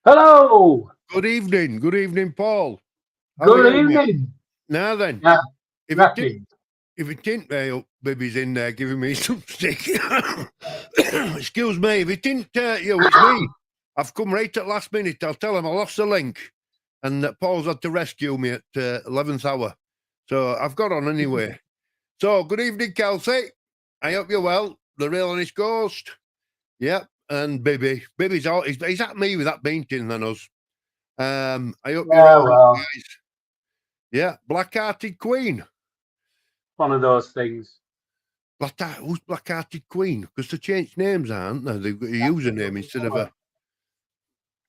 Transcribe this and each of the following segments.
Hello. Good evening, Paul. Good evening. Now then, Yeah, if it didn't up, baby's in there giving me some stick. Excuse me, if it didn't it's me. I've come right at last minute. I'll tell him I lost the link, and that Paul's had to rescue me at 11th hour. So I've got on anyway. So good evening, Kelsey. I hope you're well. The real honest ghost. Yep, and baby's out. He's at me with that painting than us. I hope you're all right, guys. Yeah, Black-Hearted Queen. One of those things. Who's Black-Hearted Queen? Because they changed names, aren't they? They've got a username instead of a...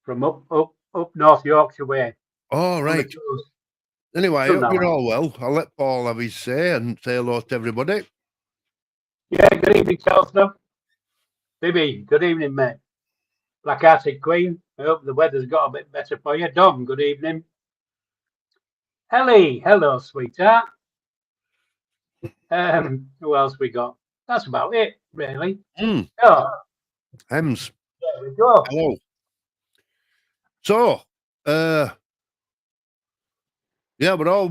From up North Yorkshire way. Oh, right. Anyway, I hope you're all well. I'll let Paul have his say and say hello to everybody. Yeah, good evening, Chelsea. Bibi, good evening, mate. Black-Hearted Queen. I hope the weather's got a bit better for you. Dom, good evening. Ellie, hello, sweetheart. Who else we got? That's about it, really. Oh, Hems. There we go. Hello. So, yeah, we're all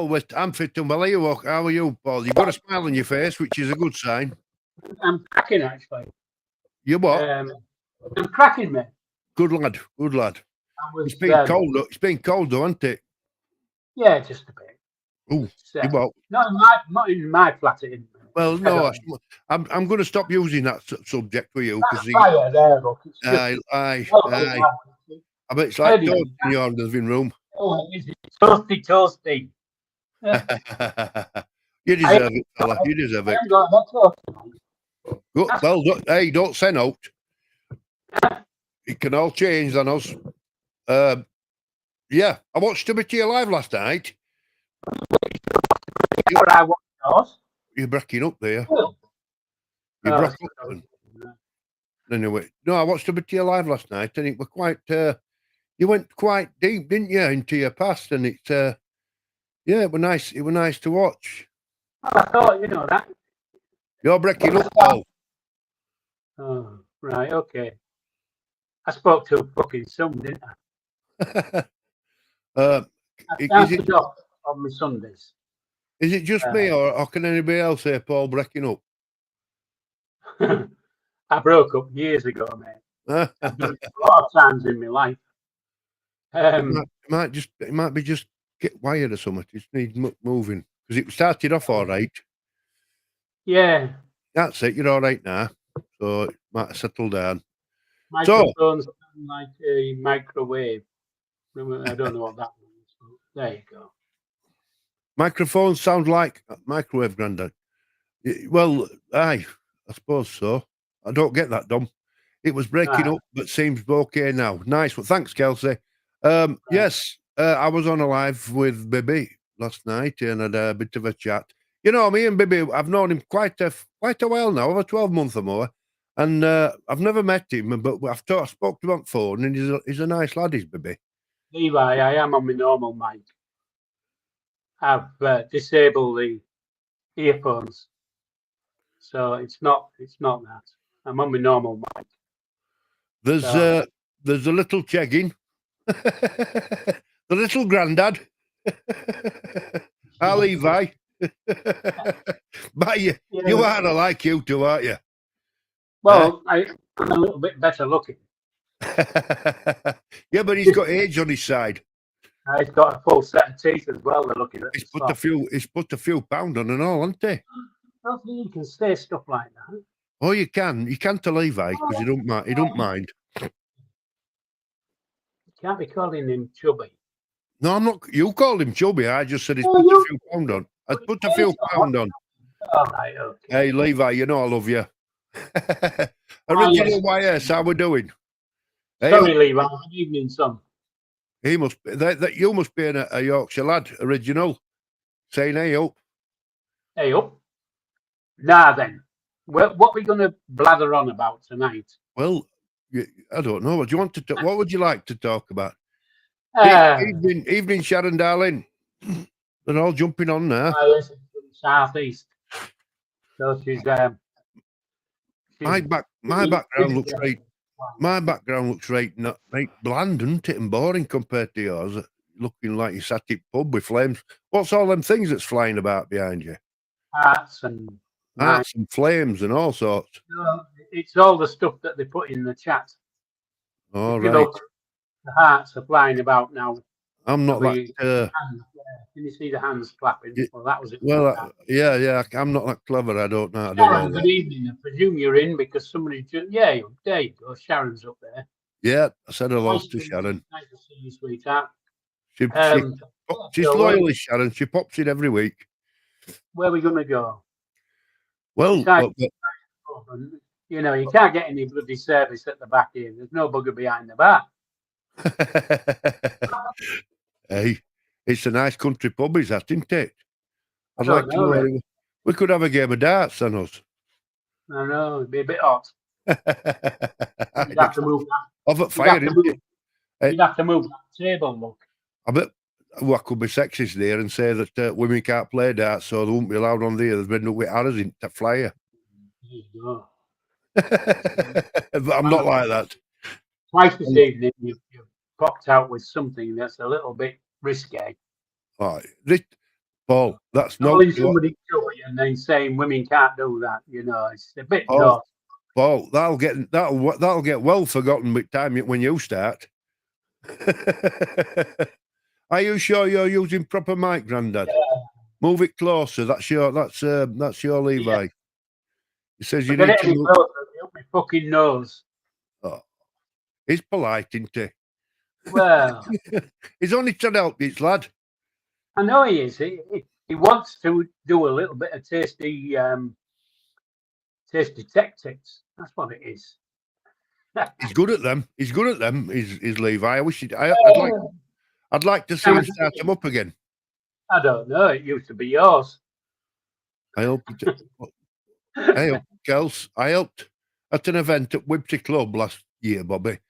with. I'm fit and well. How are you, Paul? You've got a smile on your face, which is a good sign. I'm cracking, actually. You what? I'm cracking, mate. Good lad. It's been cold. It's been cold, though, hasn't it? Yeah, just a bit. Oh, you what? Not in my flat. Well, no, I'm going to stop using that subject for you because I bet it's like toast in your living room. Oh, it's toasty. You deserve it, fella. You deserve it. Well, hey, don't send out. It can all change on us. Yeah, I watched a bit of you live last night. You're breaking up there. You're breaking up. Anyway, no, I watched a bit of you live last night, and it was quite. You went quite deep, didn't you, into your past, and it's. Yeah, it was nice. It was nice to watch. Well, I thought you know that. You're breaking up, Paul. Oh, right, okay. I spoke to a fucking son, didn't I? Is it off on my Sundays? Is it just me, or can anybody else say Paul breaking up? I broke up years ago, mate. I've done it a lot of times in my life. It might be just get wired or something. It just needs moving because it started off all right. Yeah, that's it. You're all right now, so it might have settled down. Microphones like a microwave. I don't know what that means. There you go. Microphones sound like a microwave, Grandad. Well, I suppose so. I don't get that, Dom. It was breaking up, but seems okay now. Nice. Well, thanks, Kelsey. Yes, I was on a live with Bibi last night and had a bit of a chat. You know, me and Bibi, I've known him quite a while now, over 12 months or more. And I've never met him, but I spoke to him on phone, and he's a nice lad, he's Bibi. Levi, I am on my normal mic. I've disabled the earphones, so it's not that. I'm on my normal mic. There's a little chegging, the little Grandad, our Levi. But you are like you two, aren't you? Well, I'm a little bit better looking. Yeah, but he's got age on his side. He's got a full set of teeth as well. They're looking at. He's put a few pound on and all, hasn't he? I don't think you can say stuff like that. Oh, you can. You can to Levi because he don't mind. can't be calling him chubby. No, I'm not. You called him chubby. I just said he's Oh, put a you- few pound on. I put a few pound on. All right, okay. Hey, Levi, you know I love you. yes. Original YS, how we doing? Hey, Sorry, Levi. Good evening, son. he must. That you must be a Yorkshire lad. Original. Saying hey up. Hey, up. Now then, what we going to blather on about tonight? Well, I don't know. What do you want to talk? What would you like to talk about? Evening, Sharon, darling. They're all jumping on now. I listen from the southeast. So she's My background looks right. My background looks right bland, doesn't it, and boring compared to yours. Looking like you sat at pub with flames. What's all them things that's flying about behind you? Hearts and flames and all sorts. No, it's all the stuff that they put in the chat. All right. right. The hearts are flying about now. I'm not that. Can you see the hands clapping? Well, that was it. Well, yeah. I'm not that clever. I don't know. Sharon, good evening. I presume you're in because somebody. Yeah, there you go. Sharon's up there. Yeah, I said hello to Sharon. Nice to see you, sweetheart. She's loyal, Sharon. She pops in every week. Where are we going to go? Well, you know, you can't get any bloody service at the back here. There's no bugger behind the bar. Hey, it's a nice country pub, is that, isn't it? I'd like to know. We could have a game of darts on us. I know, it'd be a bit hot. You'd have to move that. You'd have to move that table, look. I bet I could be sexist there and say that women can't play darts, so they won't be allowed on there. There's been up with arrows in that flyer. There you go. But I'm not like that. Twice this evening, you've popped out with something that's a little bit risque. All right. Paul, that's not somebody chubby and then saying women can't do that. You know, it's a bit Paul, that'll get well forgotten with time when you start. Are you sure you're using proper mic, Grandad? Yeah. Move it closer. That's your Levi. Yeah. He says you need to move my fucking nose. Oh. He's polite, isn't he? Well, he's only trying to help his lad. I know he is. He wants to do a little bit of tasty tactics. That's what it is. He's good at them. He's Levi. I wish I'd like to see him start him up again. I don't know. It used to be yours. I hope. Kels, I helped at an event at Wibsey Club last year, Bobby,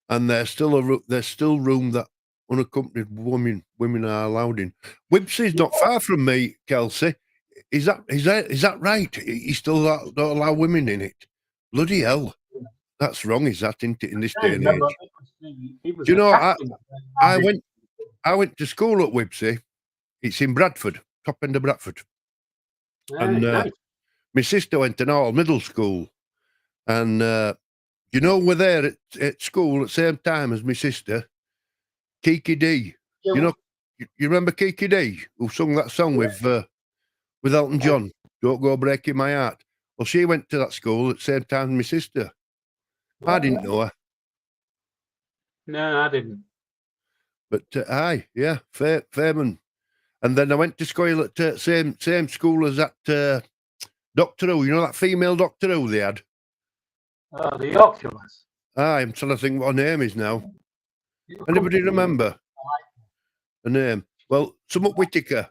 and there's still room that unaccompanied women are allowed in. Wibsey's not far from me, Kelsey. Is that right? You still don't allow women in it? Bloody hell. That's wrong, is that, isn't it, in this day and age? Do you know, I went to school at Wibsey. It's in Bradford, top end of Bradford. And my sister went to Norwell Middle School. And, you know, we're there at school at the same time as my sister, Kiki D. Yeah. You know, you remember Kiki D, who sung that song with Elton John, Don't Go Breaking My Heart? Well, she went to that school at the same time as my sister. I didn't know her. No, I didn't. But Fairman. And then I went to school at same school as that Doctor Who. You know that female Doctor Who they had? Oh, the Yorkshire ones. I'm trying to think what her name is now. Anybody remember her name? Well, Summat Whittaker,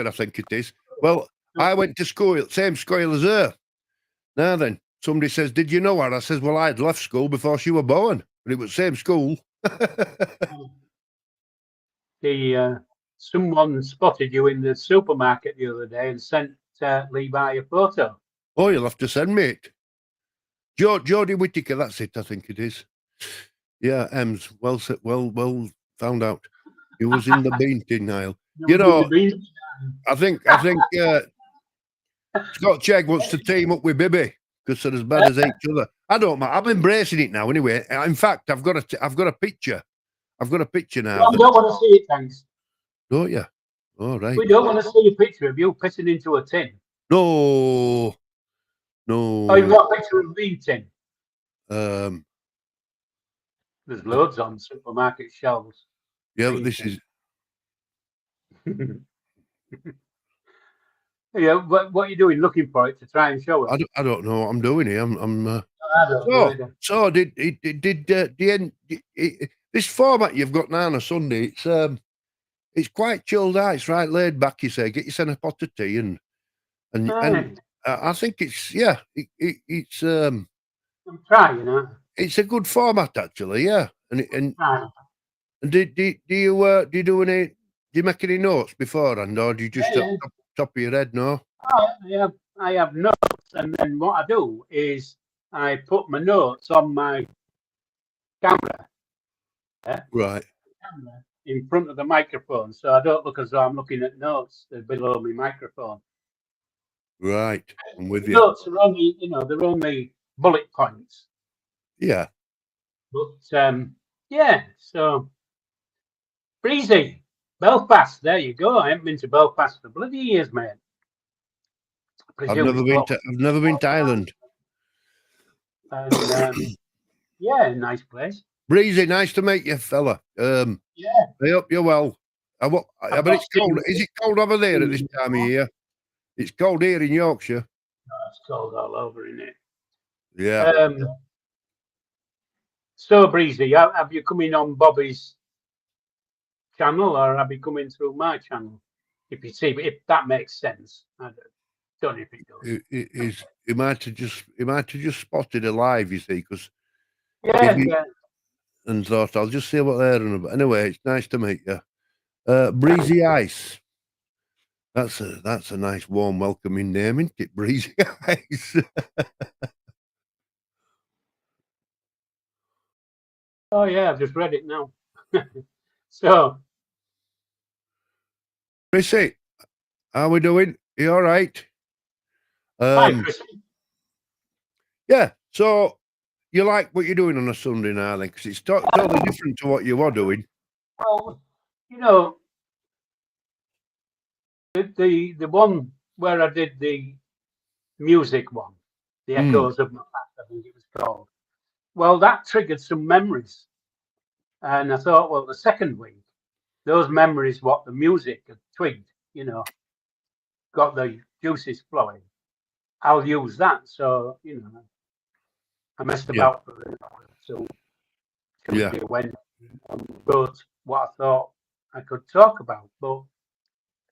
I think it is. Well, I went to school, same school as her. Now then, somebody says, did you know her? I says, well, I'd left school before she was born, but it was the same school. Someone spotted you in the supermarket the other day and sent Levi a photo. Oh, you'll have to send me it. Jodie Whittaker, that's it, I think it is. Yeah, Ems, well found out. He was in the bean tin aisle. You know, I think Scott Chegg wants to team up with Bibby because they're as bad as each other. I don't mind. I'm embracing it now anyway. In fact, I've got a picture. I've got a picture now. Well, I don't want to see it, thanks. Don't you? All right. We don't want to see a picture of you pissing into a tin. No. Oh, you've got a picture of me tin. There's loads on supermarket shelves. Yeah, but this is. Yeah, what are you doing? Looking for it to try and show us? I don't know what I'm doing here. I don't know either. So did the end? This format you've got now on a Sunday. It's quite chilled out. It's right laid back. You say, get yourself a pot of tea and I think it's it's I'm trying, it's a good format actually. Yeah, and do you do any? Do you make any notes beforehand, or do you just top of your head? No. I have notes, and then what I do is I put my notes on my camera. Right. Camera in front of the microphone, so I don't look as though I'm looking at notes below my microphone. Right, I'm with you. Notes are only, they're only bullet points. Yeah. But yeah, so Breezy, Belfast. There you go. I haven't been to Belfast for bloody years, mate. I've never been to Ireland. And, yeah, nice place. Breezy, nice to meet you, fella. Yeah. I hope you're well. But it's cold. Is it cold over there at this time of year? It's cold here in Yorkshire. It's cold all over, isn't it? Yeah. So, Breezy, have you come in on Bobby's channel, or have you come in through my channel? If that makes sense. I don't know if it does. He might have just spotted a live, you see, because and thought I'll just see what they're on about. Anyway, it's nice to meet you. Breezy Ice. That's a nice, warm, welcoming name, isn't it? Breezy Ice. Oh yeah, I've just read it now. So, Chrissy, how we doing? You all right? hi, Chrissy. Yeah. So you like what you're doing on a Sunday now, then? Because it's totally different to what you were doing. Well, the one where I did the music one, the Echoes of My Past, I think it was called. Well, that triggered some memories, and I thought, well, the second week, those memories, what the music had twigged, got the juices flowing. I'll use that. So, I messed about for an hour. So Tuesday, Wednesday, and wrote what I thought I could talk about, but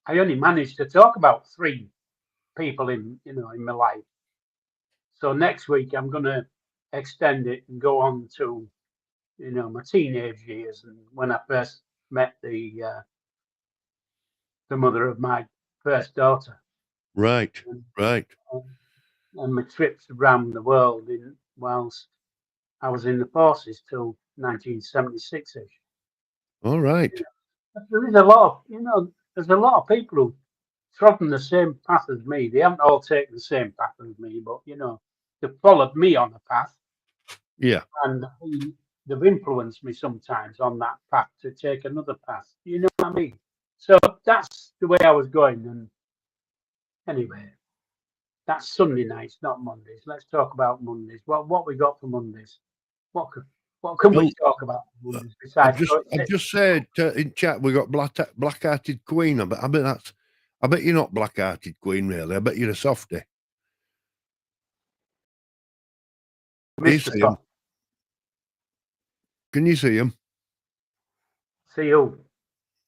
I only managed to talk about 3 people in my life. So next week I'm going to extend it and go on to my teenage years, and when I first met the mother of my first daughter. Right. And my trips around the world whilst I was in the forces till 1976ish. All right. There is a lot of there's a lot of people who trodden the same path as me. They haven't all taken the same path as me, but they've followed me on a path. Yeah. And they've influenced me sometimes on that path to take another path. You know what I mean? So that's the way I was going. And anyway, that's Sunday nights, not Mondays. Let's talk about Mondays. What we got for Mondays? What can we talk about for Mondays besides? I've just said in chat we got Black-Hearted Queen. I bet you're not Black-Hearted Queen, really. I bet you're a softie. Can you see him? See who?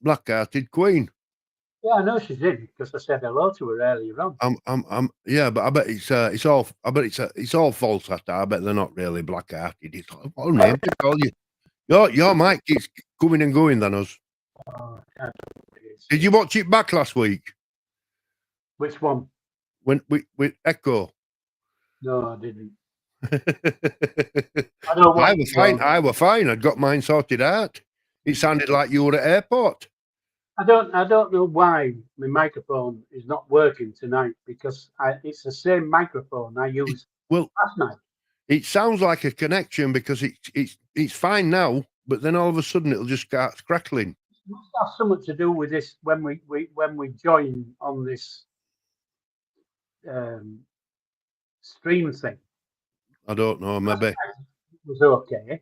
Black-Hearted Queen. Yeah, I know she's in because I said hello to her earlier on. Yeah, but I bet it's all. I bet it's all false. I bet they're not really black-hearted. It's all name to call you. Your mic keeps coming and going than us. Oh, did you watch it back last week? Which one? When with Echo? No, I didn't. I were fine. I'd got mine sorted out. It sounded like you were at airport. I don't know why my microphone is not working tonight because it's the same microphone I used last night. It sounds like a connection because it's fine now, but then all of a sudden it'll just start crackling. It must have something to do with this when we join on this stream thing. I don't know. Maybe it was okay.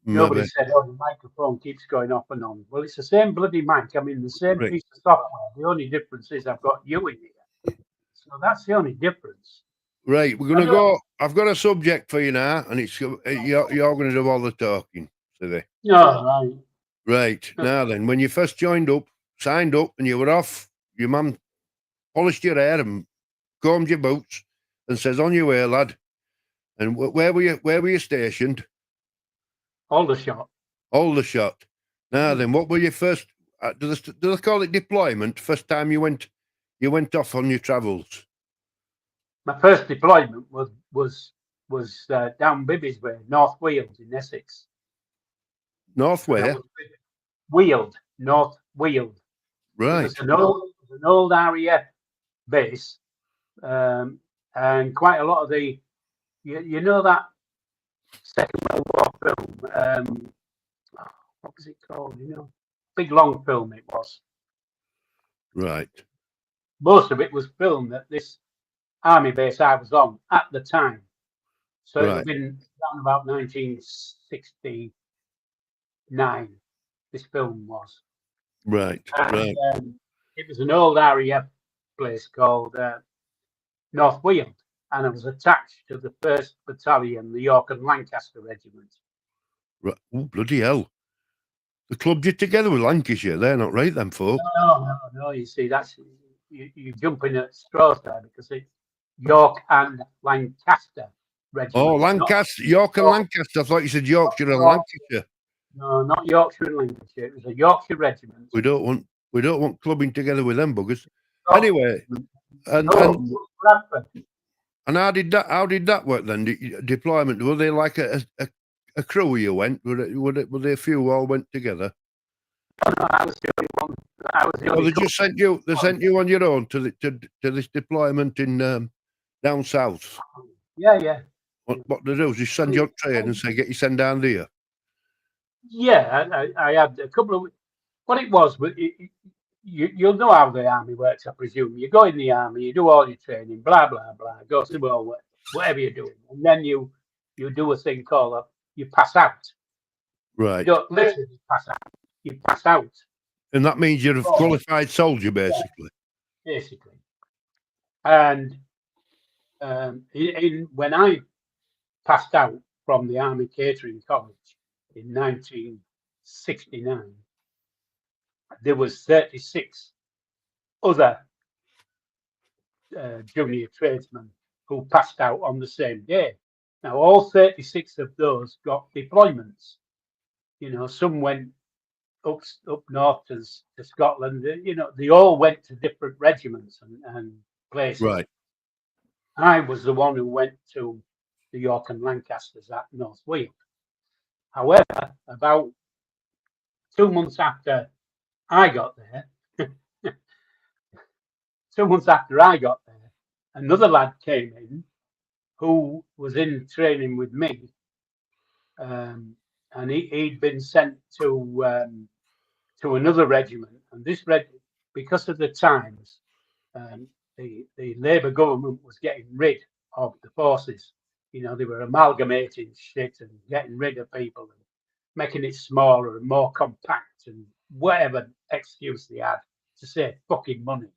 Nobody Maybe. said, "Oh, the microphone keeps going off and on." Well, it's the same bloody mic. I mean, the same Right. piece of software. The only difference is I've got you in here. So that's the only difference. Right, we're I gonna don't- go. I've got a subject for you now, and it's you're going to do all the talking today. No, right. Right now, then, when you first signed up, and you were off, your mum polished your hair and combed your boots, and says, "On your way, lad." And where were you? Where were you stationed? Aldershot. Aldershot. Now, then, what were your first? Do they call it deployment? First time you went off on your travels. My first deployment was down Bibby's Way, North Weald in Essex. North where? Weald, North Weald. Right. It was an old RAF base, and quite a lot of the, you know that Second World War film. What was it called? You know, big long film it was. Right. Most of it was filmed at this army base I was on at the time. So it Right. had been around about 1969. This film was. Right. And, Right. it was an old RAF place called North Weald, and I was attached to the 1st Battalion, the York and Lancaster Regiment. Right. Oh, bloody hell. The clubbed you together with Lancashire. They're not right, them folk. No. You see, that's you jumping at straws there because it's York and Lancaster Regiment. Oh, Lancaster, York and Lancaster. I thought you said Yorkshire and Lancashire. No, not Yorkshire and Lancashire. It was a Yorkshire regiment. We don't want clubbing together with them buggers. Anyway, and Bradford. and how did that work then? Deployment, were they like a crew you went? Were they a few all went together? No, I was the only one. I was the Well, only. they just sent you on your own to this deployment in down south. Yeah. What they do is just send you on train and say get you sent down there. Yeah, I had a couple of. What it was, but you'll know how the army works, I presume. You go in the army, you do all your training, blah blah blah, go to well, whatever you're doing, and then you do a thing called you pass out. Right. You don't literally pass out. You pass out. And that means you're a qualified soldier, basically. Yeah, basically. And when I passed out from the Army Catering College in 1969, there was 36 other junior tradesmen who passed out on the same day. Now, all 36 of those got deployments. You know, some went up north to Scotland. You know, they all went to different regiments and places. Right. I was the one who went to the York and Lancasters at North Weald. However, about 2 months after I got there, 2 months after I got there, another lad came in who was in training with me, and he'd been sent to another regiment. And this because of the times, the Labour government was getting rid of the forces. You know, they were amalgamating shit and getting rid of people and making it smaller and more compact and whatever excuse they had to save fucking money.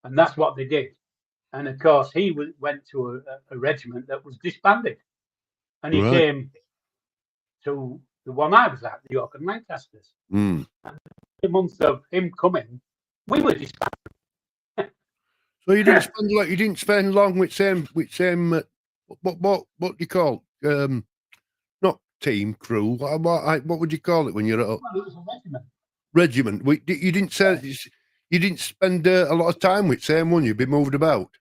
And that's what they did. And of course, he went to a regiment that was disbanded. And he came to the one I was at, the York and Lancasters. Mm. And the month of him coming, we were disbanded. So you didn't spend long with same what do you call not team crew, what would you call it when you're at Well, it was a regiment? You didn't say you didn't spend a lot of time with same one. You'd be moved about.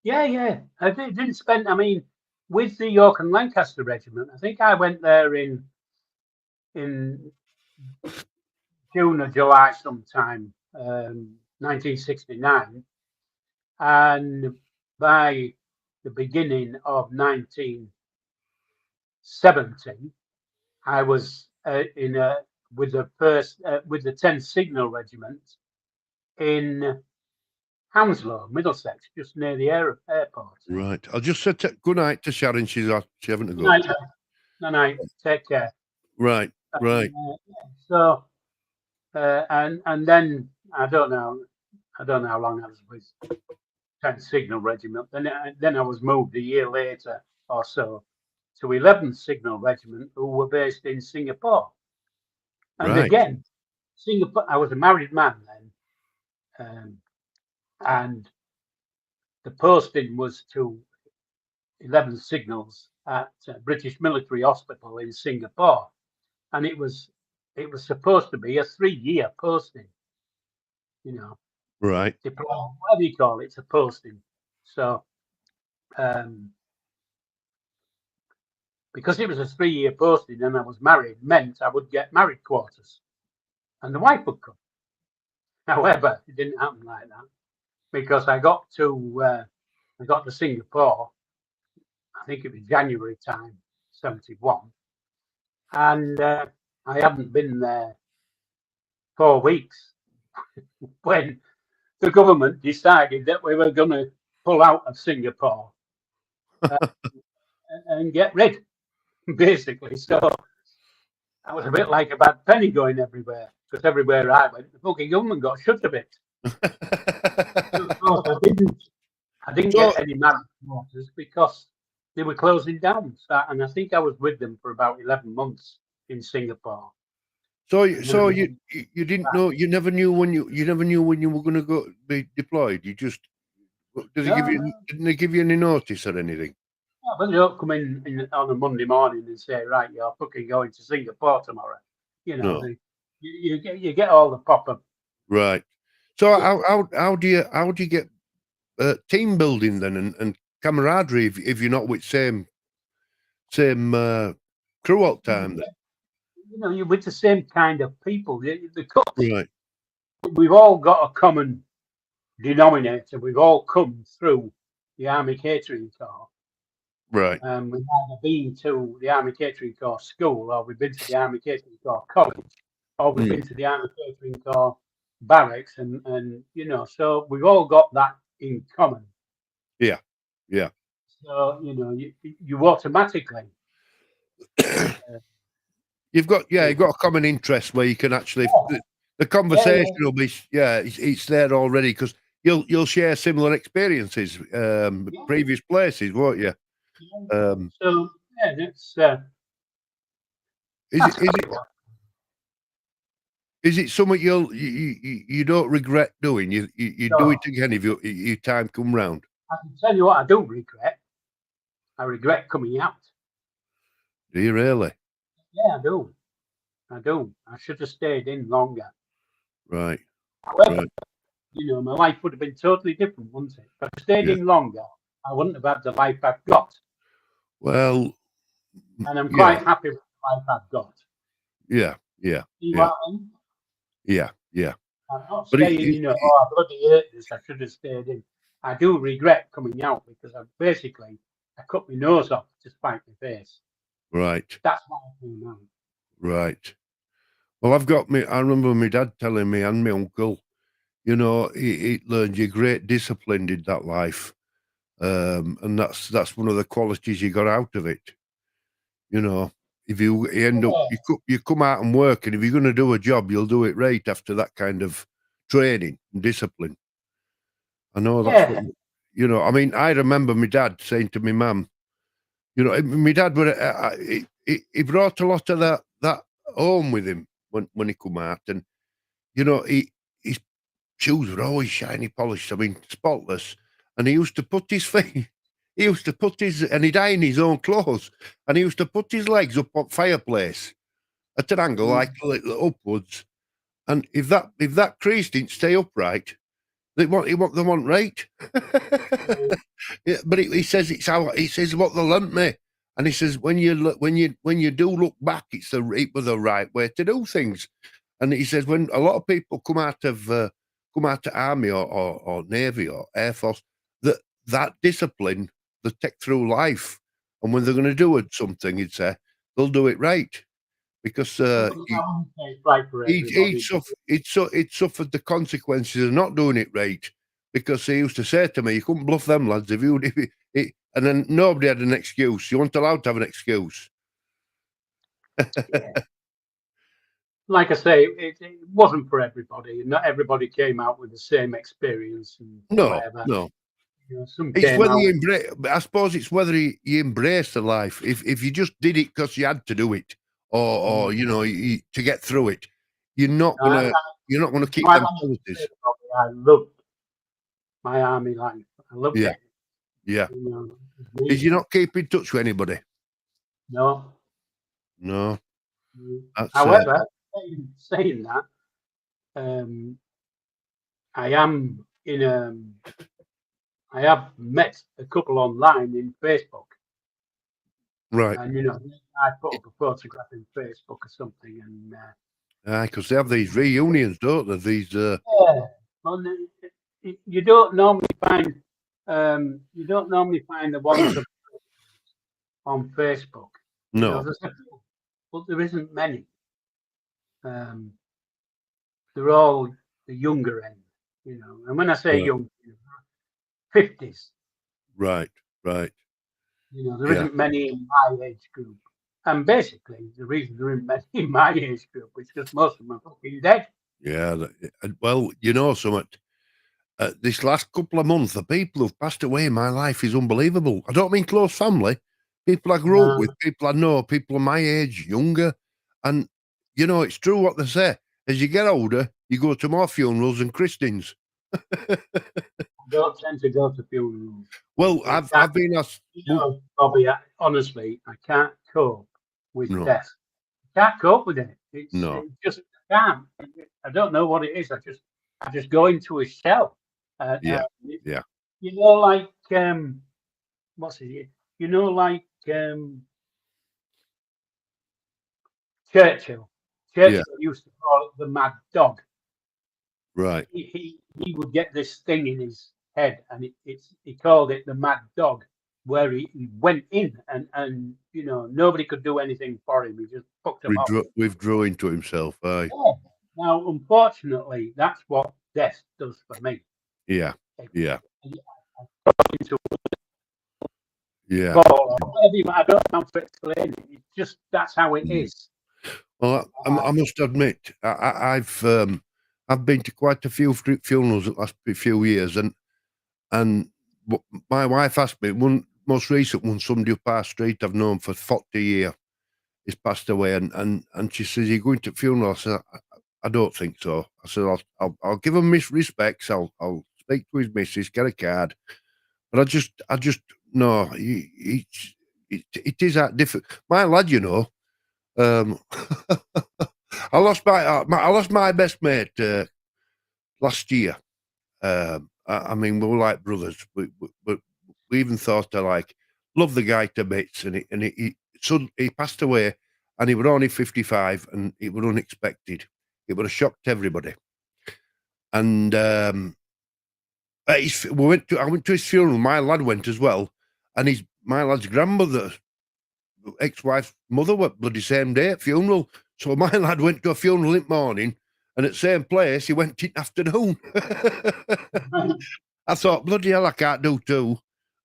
Yeah. I didn't spend. I mean, with the York and Lancaster Regiment, I think I went there in June or July sometime, 1969, and by the beginning of 1970, I was with the 10th Signal Regiment in Hounslow, Middlesex, just near the airport. Right. I'll just say good night to Sharon. She's having to go. Night night. Take care. Right. Right. So, and then I don't know how long I was with 10th Signal Regiment. Then I was moved a year later or so to 11th Signal Regiment, who were based in Singapore. And Right. again, Singapore. I was a married man then, and the posting was to 11th Signals at British Military Hospital in Singapore, and it was supposed to be a 3-year posting. You know, Right. diploma, whatever you call it, it's a posting. So, because it was a 3-year posting and I was married, meant I would get married quarters, and the wife would come. However, it didn't happen like that because I got to Singapore. I think it was January time, 71, and I hadn't been there 4 weeks when the government decided that we were going to pull out of Singapore and get rid, basically. So I was a bit like a bad penny going everywhere, because everywhere I went, the fucking government got shut of it. I didn't get any marriage quarters because they were closing down. And I think I was with them for about 11 months in Singapore. So you didn't know, you never knew when you were going to go be deployed. You just didn't they give you any notice or anything? Yeah, but they don't come in on a Monday morning and say, right, you're fucking going to Singapore tomorrow. You know, No. you get all the proper. Right. So how do you get team building then and camaraderie if you're not with same crew all the time then? You know, you're with the same kind of people. The cooks. Right. We've all got a common denominator. We've all come through the Army Catering Corps. Right. We've either been to the Army Catering Corps school, or we've been to the Army Catering Corps college, or we've been to the Army Catering Corps barracks, and you know, so we've all got that in common. Yeah. Yeah. So you know, you automatically you've got a common interest where you can actually the conversation will be it's there already because you'll share similar experiences, previous places, won't you? So it's is it something you don't regret doing? You do it again if your time come round? I can tell you what I do regret. I regret coming out. Do you really? Yeah, I do. I should have stayed in longer. Right. However, you know, my life would have been totally different, wouldn't it? If I stayed in longer, I wouldn't have had the life I've got. Well, and I'm quite happy with the life I've got. Yeah. You know what I mean? Yeah. I'm not saying, you know, I bloody hate this, I should have stayed in. I do regret coming out because I cut my nose off to spite my face. Right. That's what I do now. Right. Well, I remember my dad telling me and my uncle, you know, he learned you great discipline in that life. And that's one of the qualities you got out of it. You know, if you end up, you come out and work, and if you're going to do a job, you'll do it right after that kind of training and discipline. I know that's what, you know, I mean, I remember my dad saying to my mum, you know, my dad would, he brought a lot of that home with him when he come out, and, you know, his shoes were always shiny polished, I mean, spotless, and he used to put his feet, and he'd iron his own clothes, and he used to put his legs up on fireplace at an angle, like upwards, and if that crease didn't stay upright, they want right. Yeah, but he says he says what they learnt me, and he says when you do look back, it was the right way to do things, and he says when a lot of people come out of army or navy or air force, that discipline they take through life, and when they're going to do something, he'd say they'll do it right. Because he'd suffered the consequences of not doing it right. Because he used to say to me, "You couldn't bluff them lads and then nobody had an excuse. You weren't allowed to have an excuse." Yeah. Like I say, it wasn't for everybody. Not everybody came out with the same experience and No, whatever. no. Some It's came whether out. you embrace. I suppose it's whether you embrace the life. If you just did it because you had to do it, or to get through it, you're not I, gonna keep I, them qualities. I loved my army life. I loved Yeah, it. yeah. You know, Did you not keep in touch with anybody? No. No. That's However, saying that, I am in I have met a couple online in Facebook, right. and I put up a photograph in Facebook or something, and Because they have these reunions, don't they? These. yeah, well, you don't normally find the ones on Facebook. No. There's a few, but there isn't many. Um, they're all the younger end, And when I say young, 50s. Right. Right. There Yeah. isn't many in my age group. And basically, the reason there isn't many in my age group is because most of them are fucking dead. Yeah. Well, something. This last couple of months, the people who've passed away in my life is unbelievable. I don't mean close family. People I grew up with, people I know, people of my age, younger. And, it's true what they say. As you get older, you go to more funerals and christenings. I don't tend to go to funerals. Well, I've been asked. Bobby, honestly, I can't cope with No. death. I can't cope with it. It just I can't. I don't know what it is. I just go into a shell. Yeah. Like what's it? Like Churchill. Churchill used to call it the mad dog. Right. He would get this thing in his head, and he called it the mad dog, where he went in and nobody could do anything for him. He just fucked him up. Withdrew into himself. Aye. Yeah. Now, unfortunately, that's what death does for me. Yeah. Yeah. Into Yeah. ball or whatever, I don't know how to explain it. It's just that's how it is. Well, I must admit, I've been to quite a few funerals the last few years, and my wife asked me, one most recent one, somebody up our street I've known for 40 years, he's passed away, and she says, "You're going to funeral?" I said, I don't think so. I said, I'll give him his respects. I'll speak to his missus, get a card, but I just no, it is that different. My lad, I lost my best mate last year. I mean, we were like brothers. We even thought I love the guy to bits, and he passed away, and he was only 55, and it was unexpected. It would have shocked everybody. And I went to his funeral. My lad went as well, and my lad's grandmother, ex-wife's mother, were bloody same day at funeral. So my lad went to a funeral in the morning, and at the same place he went in the afternoon. I thought, bloody hell, I can't do two.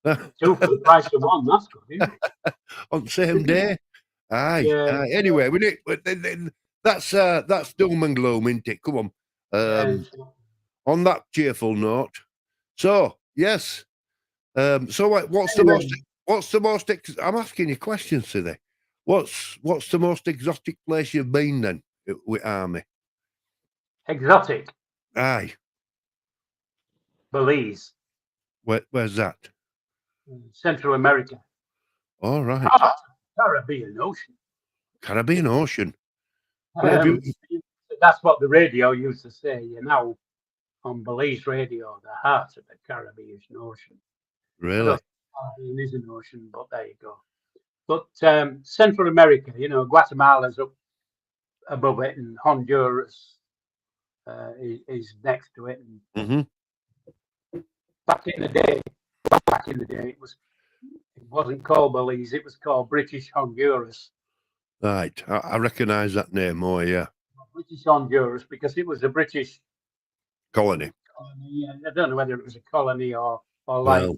Two for the price of one. That's good, isn't it? On the same day. Aye. Yeah. Anyway, that's doom and gloom, isn't it? Come on. On that cheerful note. So yes. So what's the most? I'm asking you questions today. What's the most exotic place you've been then with army? Exotic. Aye. Belize. Where's that? Central America. All right. Caribbean Ocean. Caribbean Ocean. That's what the radio used to say. On Belize radio, the heart of the Caribbean Ocean. Really? It is an ocean, but there you go. But Central America, Guatemala's up above it, and Honduras is next to it. And back in the day, it wasn't called Belize; it was called British Honduras. Right, I recognise that name more. Yeah, British Honduras, because it was a British colony. I don't know whether it was a colony or like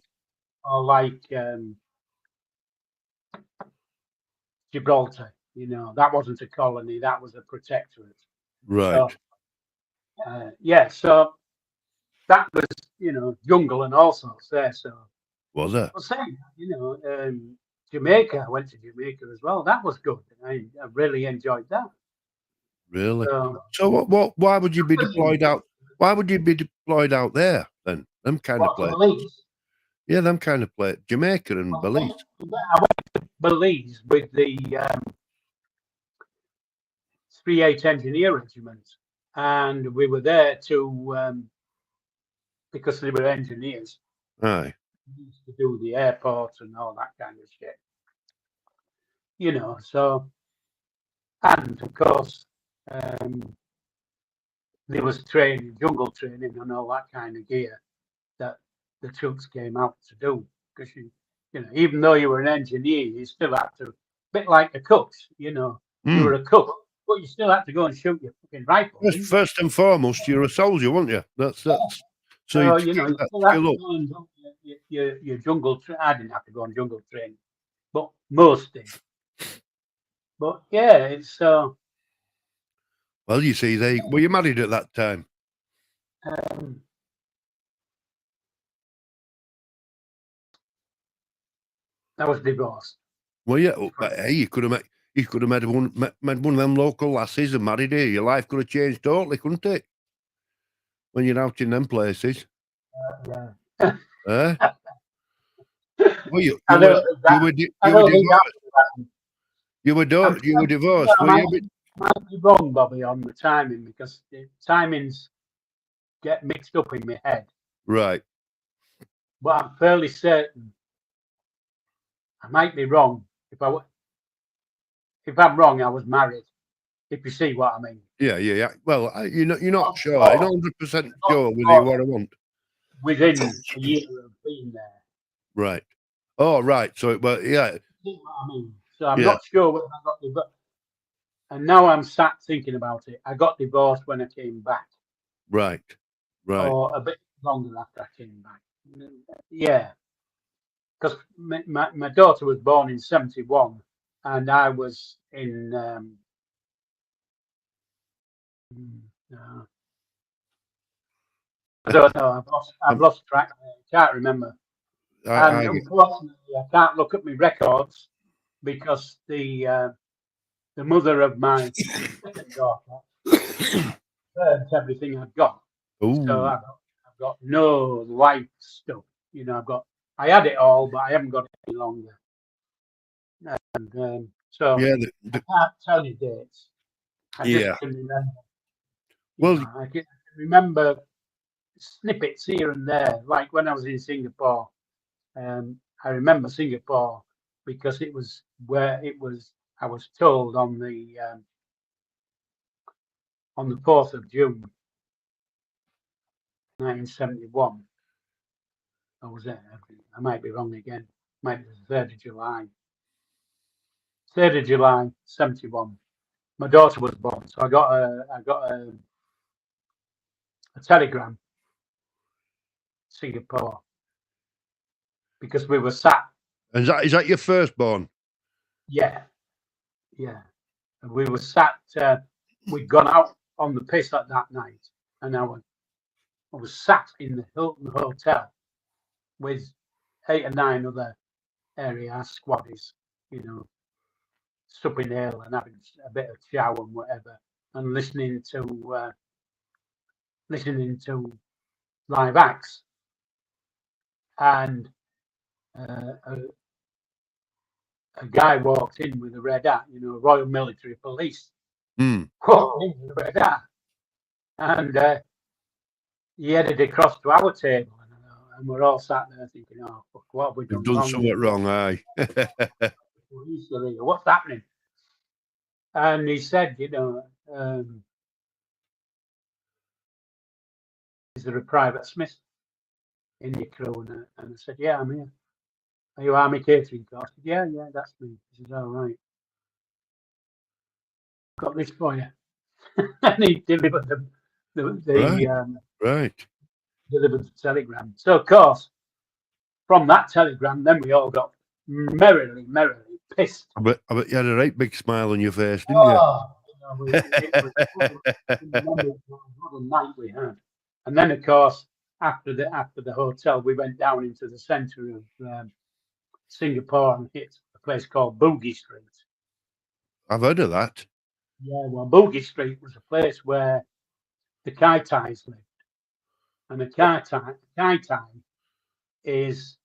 Gibraltar. You know, that wasn't a colony, that was a protectorate. Right. So, yeah, so that was, you know, jungle and all sorts there. So, Was it? well, saying that, you know, Jamaica, I went to Jamaica as well. That was good. I really enjoyed that. Really? So, So why would you be deployed out? Why would you be deployed out there then? Them kind of places. Belize? Yeah, them kind of places. Jamaica and Belize. I went to Belize with the 3/8 Engineer Regiment, and we were there to because they were engineers. Aye. We used to do the airport and all that kind of shit. You know, so, and of course, there was training, jungle training, and all that kind of gear that the troops came out to do. Because you know, even though you were an engineer, you still had to, bit like the cooks. You know, you were a cook, but you still had to go and shoot your fucking rifle. First and foremost, you're a soldier, weren't you? That's. So you know, you still have to go and do your jungle. I didn't have to go on jungle training, but most did. But yeah, it's so. Well, you see, were you married at that time? I was divorced. Well, yeah. Hey, you could have met one of them local lasses and married her. Your life could have changed totally, couldn't it? When you're out in them places. Yeah. Eh? Well, you were divorced. I might be wrong, Bobby, on the timing because the timings get mixed up in my head. Right. But I'm fairly certain. I might be wrong. If I'm wrong, I was married. If you see what I mean. Yeah. Well, you're not sure. You're not 100% sure with what I want. Within a year of being there. Right. Oh, right. So, but yeah. You know what I mean? So I'm not sure when I got divorced. And now I'm sat thinking about it. I got divorced when I came back. Right. Or a bit longer after I came back. Yeah. Because my daughter was born in 71 and I was in I don't know. I've lost track. I can't remember. And unfortunately, I can't look at my records because the mother of my second daughter burnt everything I've got. Ooh. So I've got no life stuff. You know, I had it all, but I haven't got it any longer. And so I can't tell you dates. I just can remember. Well, I can remember snippets here and there, like when I was in Singapore. I remember Singapore because it was where I was told on the 4th of June, 1971. I was there. I might be wrong again. Might be the 3rd of July. 3rd of July, 71. My daughter was born, so I got a telegram, Singapore, because we were sat. Is that your firstborn? Yeah. And we were sat. We'd gone out on the piss at that night, and I was sat in the Hilton Hotel with 8 or 9 other area squaddies, you know, supping ale and having a bit of chow and whatever, and listening to live acts. And a guy walked in with a red hat, you know, Royal Military Police. Walked in with a red hat, and he headed across to our table, and we're all sat there thinking, "Oh, fuck, what have we done? You've done something wrong, aye." What's happening? And he said, you know, is there a private Smith in your crew? And I said, yeah, I'm here. Are you Army Catering Corps? I said, yeah, that's me. He says, all right. Got this for you. And he delivered delivered the telegram. So of course, from that telegram, then we all got merrily pissed. I bet you had a right big smile on your face, didn't Oh, it was what a night we had. And then, of course, after the hotel, we went down into the centre of Singapore and hit a place called Boogie Street. I've heard of that. Yeah, well, Boogie Street was a place where the Kai Tais lived. And a Kai Tai is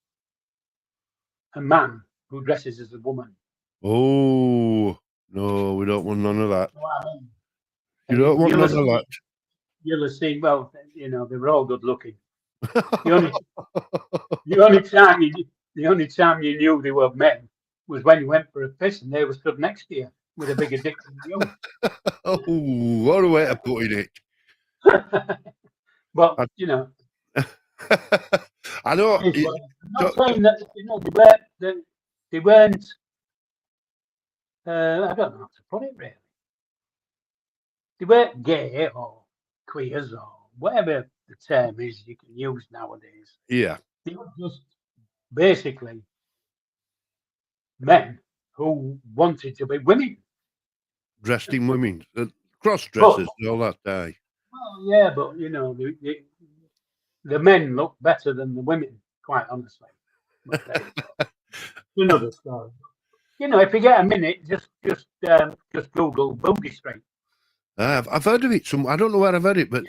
a man who dresses as a woman. Oh, no, we don't want none of that. You know what I mean? You don't want none of that. You'll have seen, well, you know, they were all good looking. The only time you knew they were men was when you went for a piss and they were stood next to you with a bigger dick than you. Oh, what a way to put it. But, you know. I know. I'm not saying that, you know, they weren't I don't know how to put it really. They weren't gay or queers or whatever the term is you can use nowadays. Yeah. They were just basically men who wanted to be women. Dressed in women. Cross-dressers and all that, aye. Well, yeah, but, you know, the men look better than the women, quite honestly. Another story. You know, if you get a minute, just Google Boogie Street. I've heard of it. I don't know where I've heard it, but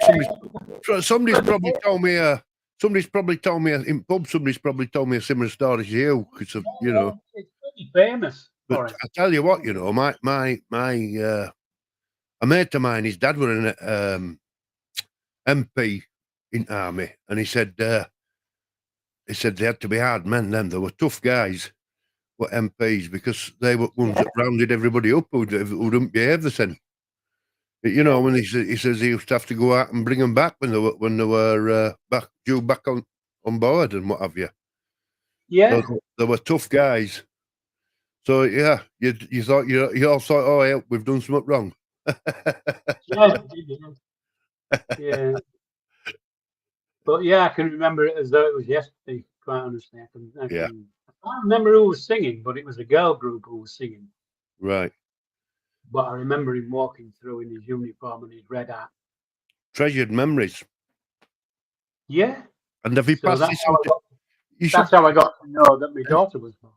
somebody's probably told me in pub. Somebody's probably told me a similar story to you, because you know, it's pretty famous. But I tell you what, you know, my a mate of mine, his dad were an MP in army, and he said they had to be hard men. Then they were tough guys, were MPs, because they were ones that rounded everybody up who didn't behave the same. You know, when he says he used to have to go out and bring them back when they were due back on board and what have you. Yeah, so they were tough guys. So yeah, you thought you all thought, oh yeah, we've done something wrong. yeah. But yeah, I can remember it as though it was yesterday. Quite honestly, I can't remember who was singing, but it was a girl group who was singing. Right. But I remember him walking through in his uniform and his red hat. Treasured memories. Yeah. And have you passed that's how I got to know that my daughter was born.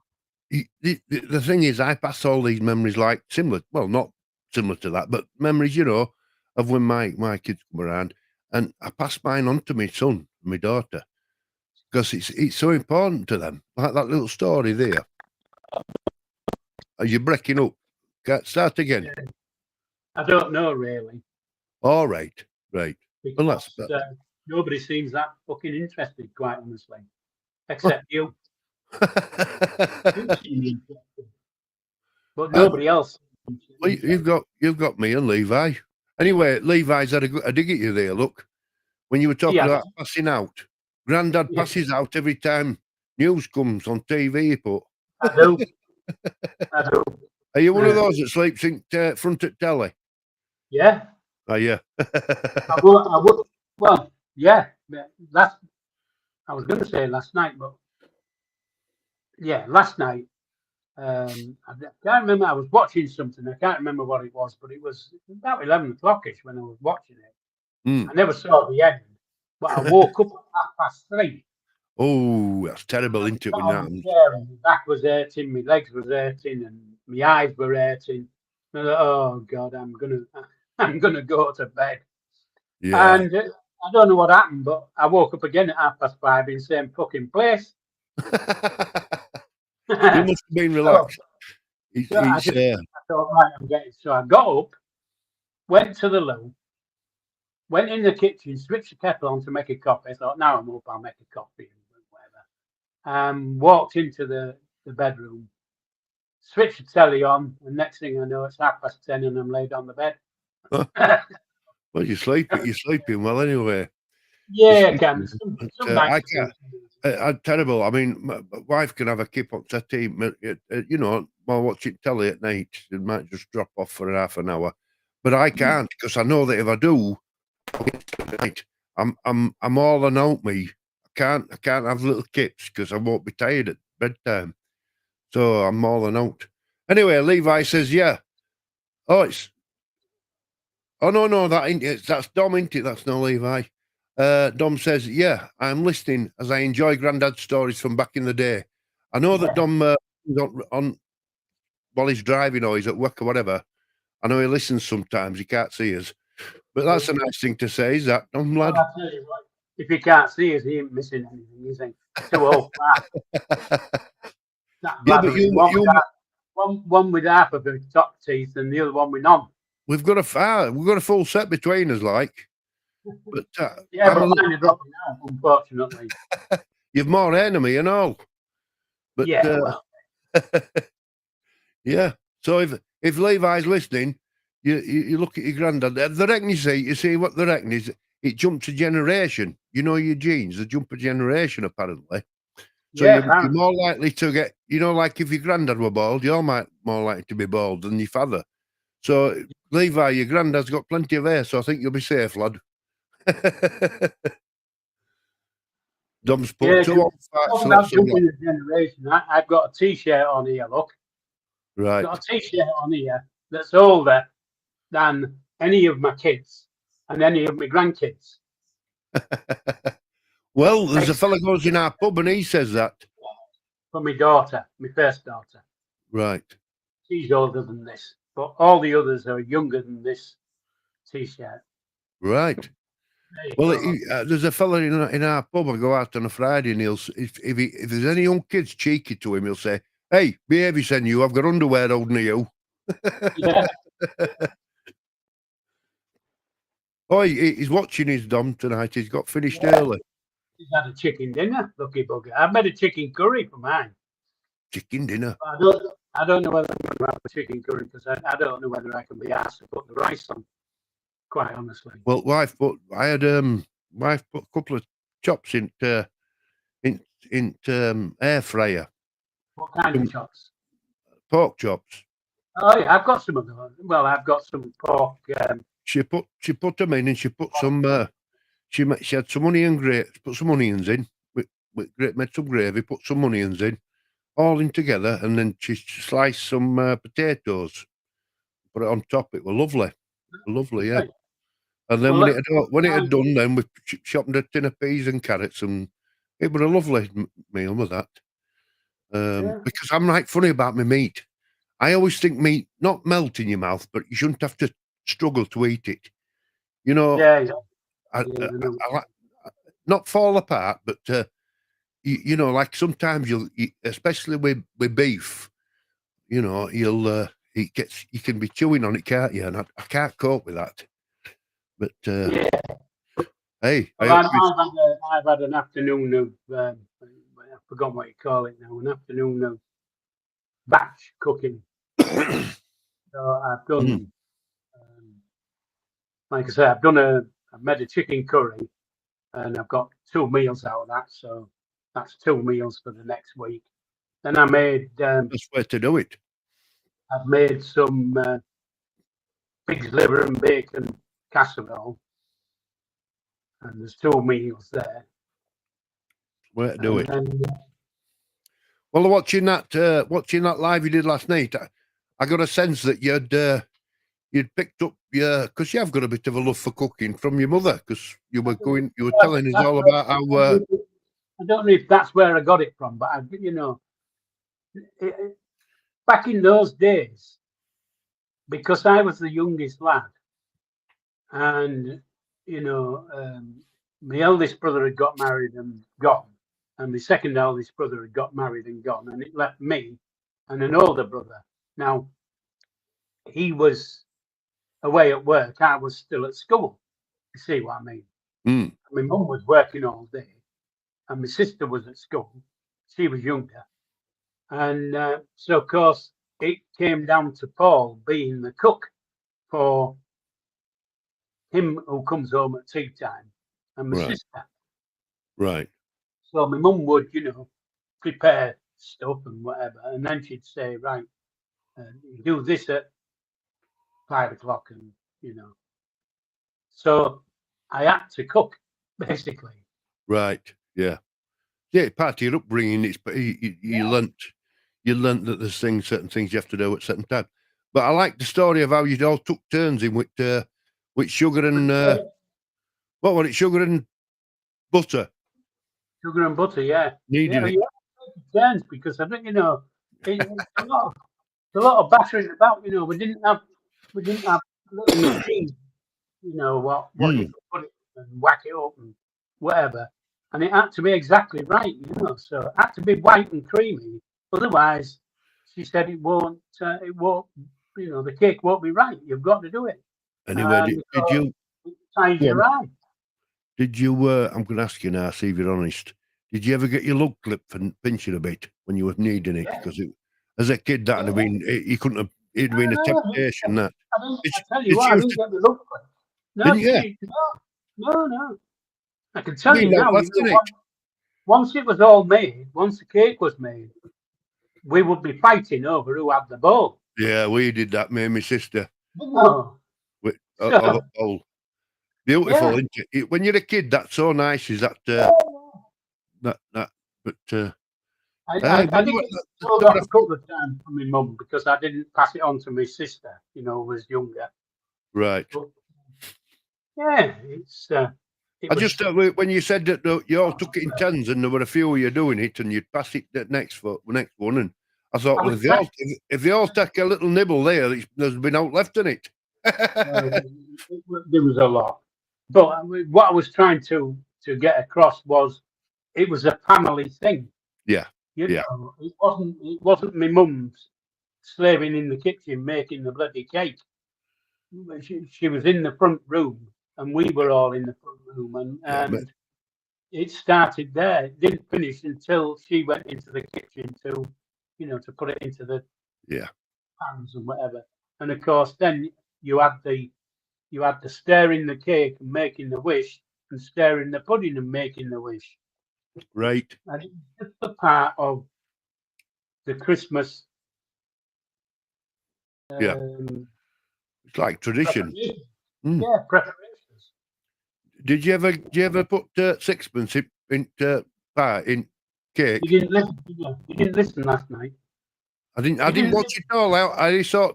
The thing is, I pass all these memories like similar, well, not similar to that, but memories, you know, of when my kids come around, and I pass mine on to my son and my daughter, because it's so important to them. Like that little story there. Are you breaking up? Start again. I don't know really. All right. Because nobody seems that fucking interested, quite honestly, except you. But nobody else. Well, you've got me and Levi. Anyway, Levi's had a dig at you there. Look, when you were talking about passing out, Grandad passes out every time news comes on TV. But I do. Are you one of those that sleeps in front of telly? Yeah. Oh yeah. I would. Well, yeah. I was going to say last night, but yeah, last night. I can't remember. I was watching something. I can't remember what it was, but it was about 11 o'clockish when I was watching it. I never saw the end, but I woke up at 3:30. Oh, that's terrible, isn't it? When that happens. My back was hurting, my legs was hurting, and my eyes were hurting. And I thought, oh God, I'm gonna go to bed. Yeah. And I don't know what happened, but I woke up again at 5:30 in the same fucking place. You must have been relaxed. I thought, right, I'm getting. So I got up, went to the loo, went in the kitchen, switched the kettle on to make a coffee. I thought, now I'm up, I'll make a coffee and whatever. Walked into the bedroom, switched the telly on, and next thing I know, it's 10:30 and I'm laid on the bed. Well, you're sleeping well anyway. Yeah, I can. I can't. Terrible. I mean, my wife can have a kip on settee, you know, while watching telly at night. It might just drop off for half an hour, but I can't, because I know that if I do, I'm all and out me. I can't have little kips because I won't be tired at bedtime. So I'm all and out. Anyway, Levi says, yeah. Oh, no, that ain't it. That's Dom, ain't it? That's no Levi. Dom says, yeah, I'm listening as I enjoy Grandad's stories from back in the day. I know that Dom while he's driving or he's at work or whatever. I know he listens sometimes. He can't see us. But that's a nice thing to say, is that, Dom, lad? Well, I tell you what, if he can't see us, he ain't missing anything, is he? Too old for that. Yeah, but one with half of the top teeth and the other one with none. We've got a full set between us, like. But yeah, but mine are dropping out, unfortunately. You've more enemy and all. But yeah, well. Yeah. So if Levi's listening, you look at your granddad. The reckon you see what the reckon is. It jumps a generation. You know your genes, they jump a generation apparently. So you're more likely to get, like if your granddad were bald, you're more likely to be bald than your father. So Levi, your granddad's got plenty of hair, so I think you'll be safe, lad. Dom's put two on facts. About jumping a generation, I've got a T-shirt on here. Look, right. I've got a T-shirt on here that's older than any of my kids and any of my grandkids. Well, there's a fella goes in our pub and he says that. For my daughter, my first daughter. Right. She's older than this, but all the others are younger than this T-shirt. Right. Well, there's a fella in our pub. I go out on a Friday, and if there's any young kids cheeky to him, he'll say, "Hey, behave yourself, you. I've got underwear holding you." Yeah. Oh, he's watching his Dom tonight. He's got finished early. He's had a chicken dinner, lucky bugger. I've made a chicken curry for mine. Chicken dinner. I don't know whether I'm going to have a chicken curry because I don't know whether I can be asked to put the rice on. Quite honestly. Well, wife put a couple of chops in air fryer. What kind of chops? Pork chops. Oh yeah, I've got some of those. Well, I've got some pork. She put them in, and she put some. She had some put some onions in made some gravy, put some onions in, all in together, and then she sliced some potatoes, put it on top. It was lovely, yeah. And then when it had done, then we chopped a tin of peas and carrots, and it was a lovely meal with that. Because I'm like funny about my meat. I always think meat not melt in your mouth, but you shouldn't have to struggle to eat it. I like not fall apart, but like sometimes you'll, especially with beef, you can be chewing on it, can't you? And I can't cope with that. But hey, I've had an afternoon of I've forgotten what you call it now. An afternoon of batch cooking. So I've done, like I say, I've made a chicken curry, and I've got 2 meals out of that. So that's 2 meals for the next week. Then I made. That's where to do it. I've made some pig's liver and bacon casserole, and there's 2 meals there. Where to do it? Well, watching that live you did last night, I got a sense that you'd picked up because you have got a bit of a love for cooking from your mother, because you were telling us all about how. I don't know if that's where I got it from, but back in those days, because I was the youngest lad, and my eldest brother had got married and gone, and my second eldest brother had got married and gone, and it left me and an older brother. Now, he was away at work. I was still at school. You see what I mean? My mum was working all day, and my sister was at school. She was younger. And so, of course, it came down to Paul being the cook for him who comes home at tea time, and my sister. Right. So my mum would, prepare stuff and whatever, and then she'd say, right, you do this at 5 o'clock, and So I had to cook, basically. Right. Yeah. Yeah. Part of your upbringing, you learnt. you learnt that there's certain things you have to do at certain time. But I like the story of how you all took turns in with sugar and what was it? Sugar and butter. Sugar and butter, yeah. Needing it. Turns because I think it's a lot of battering about. We didn't have little machines. What you could put it and whack it up and whatever, and it had to be exactly right. So it had to be white and creamy. Otherwise, she said it won't. The cake won't be right. You've got to do it. Anyway, did you? Ties your eye. Did you? I'm going to ask you now. See if you're honest. Did you ever get your lug clipped and pinching a bit when you were needing it? Because as a kid, that'd have been. You couldn't have. It'd been a temptation. That. I tell you what, I didn't get the lug clipped. No. I can tell you now. Once it was all made, once the cake was made, we would be fighting over who had the bowl. Yeah, we did that. Me and my sister. No. Beautiful, isn't it? When you're a kid, that's so nice. Is that that? But I did told that a couple of times from my mum because I didn't pass it on to my sister. Who was younger. Right. But, yeah, I just when you said that you all took it in tens and there were a few of you doing it and you'd pass it the next one, and I thought, well, if they all take a little nibble there's been out left in it. There was a lot, but what I was trying to get across was it was a family thing. Yeah, it wasn't my mum's slaving in the kitchen making the bloody cake. She was in the front room. And we were all in the front room, and it started there. It didn't finish until she went into the kitchen to put it into the pans and whatever. And of course, then you had the stirring the cake and making the wish, and stirring the pudding and making the wish. Right. And it's just a part of the Christmas. It's like tradition. Yeah, preparation. Did you ever put sixpence in cake? You didn't listen. You didn't listen last night. I didn't watch it all out. I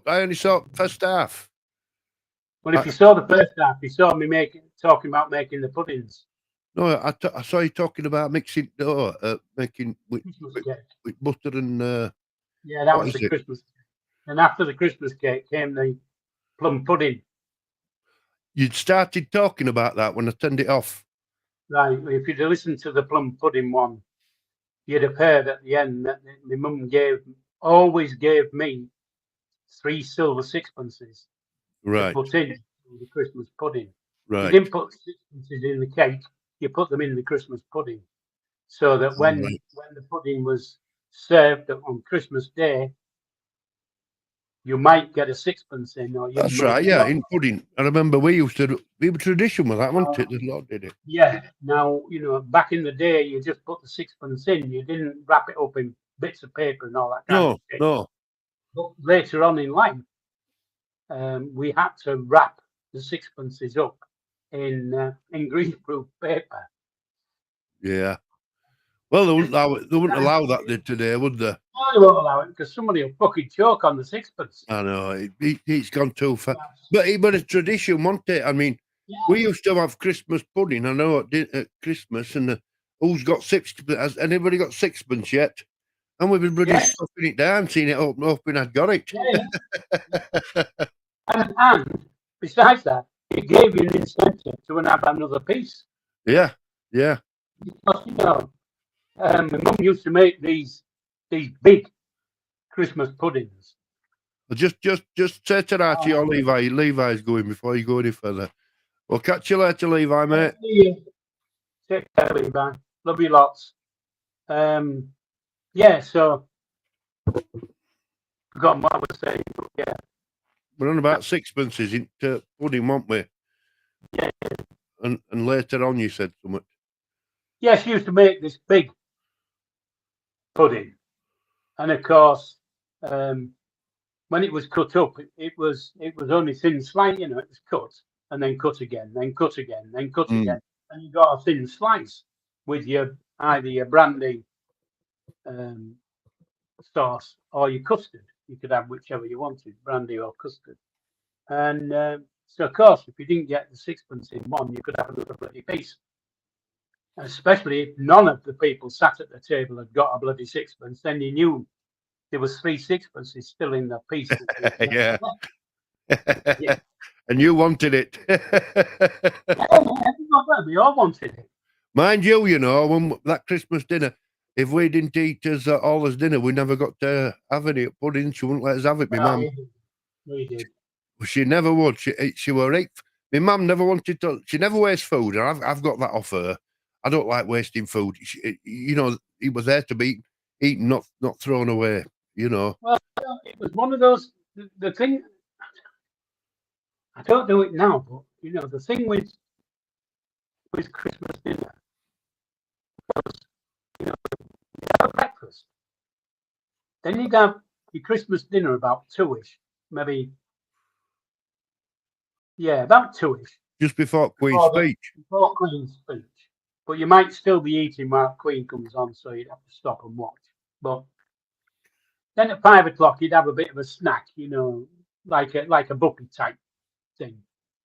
only saw first half. Well, if you saw the first half, you saw me talking about making the puddings. No, I saw you talking about mixing making with butter and. Yeah, that was the Christmas cake. And after the Christmas cake came the plum pudding. You'd started talking about that when I turned it off. Right. If you'd have listened to the plum pudding one, you'd have heard at the end that my mum always gave me 3 silver sixpences to put in the Christmas pudding. Right. You didn't put sixpences in the cake, you put them in the Christmas pudding. So that when the pudding was served on Christmas Day, you might get a sixpence in. That's right, yeah, in pudding. I remember we were tradition with that, wasn't it? The Lord did it. Yeah. Now, back in the day, you just put the sixpence in. You didn't wrap it up in bits of paper and all that kind of shit. No. But later on in life, we had to wrap the sixpences up in greaseproof paper. Yeah. Well, they wouldn't allow that today, would they? No, they won't allow it because somebody will fucking choke on the sixpence. I know it's gone too far, but it's tradition, wasn't it? I mean, we used to have Christmas pudding. I know at Christmas, and who's got sixpence? Has anybody got sixpence yet? And we've been bloody stuffing it down, seeing it open up, and I'd got it. Yeah. and besides that, it gave you an incentive to have another piece. Yeah. Because my mum used to make these big Christmas puddings. Just say to that to your Levi. Levi's going before you go any further. We'll catch you later, Levi, mate. Take care, Levi. Love you lots. So forgotten what I was saying, but yeah. We're on about sixpences into pudding, weren't we? Yeah. And later on you said something. Yeah, she used to make this big pudding. And of course, when it was cut up, it was only thin slice, it was cut and then cut again, then cut again, then cut again. And you got a thin slice with either your brandy sauce or your custard. You could have whichever you wanted, brandy or custard. And so, of course, if you didn't get the sixpence in one, you could have another bloody piece. Especially if none of the people sat at the table had got a bloody sixpence, then you knew there was 3 sixpences still in the piece. Yeah. Yeah. And you wanted it. We all wanted it. Mind you, when that Christmas dinner, if we didn't eat as all as dinner, we never got to have any pudding. She wouldn't let us have it, my mum. We did. She never would. She were right. My mum never wanted to. She never wastes food, and I've got that off her. I don't like wasting food. It was there to be eaten, not thrown away. Well, it was one of those. The thing. I don't do it now, but the thing with Christmas dinner was, you have breakfast, then you'd have your Christmas dinner about 2ish, maybe. Yeah, about 2ish. Just before Queen's speech. Before Queen's speech. But you might still be eating while Queen comes on, so you'd have to stop and watch. But then at 5 o'clock, you'd have a bit of a snack, like a buffet type thing.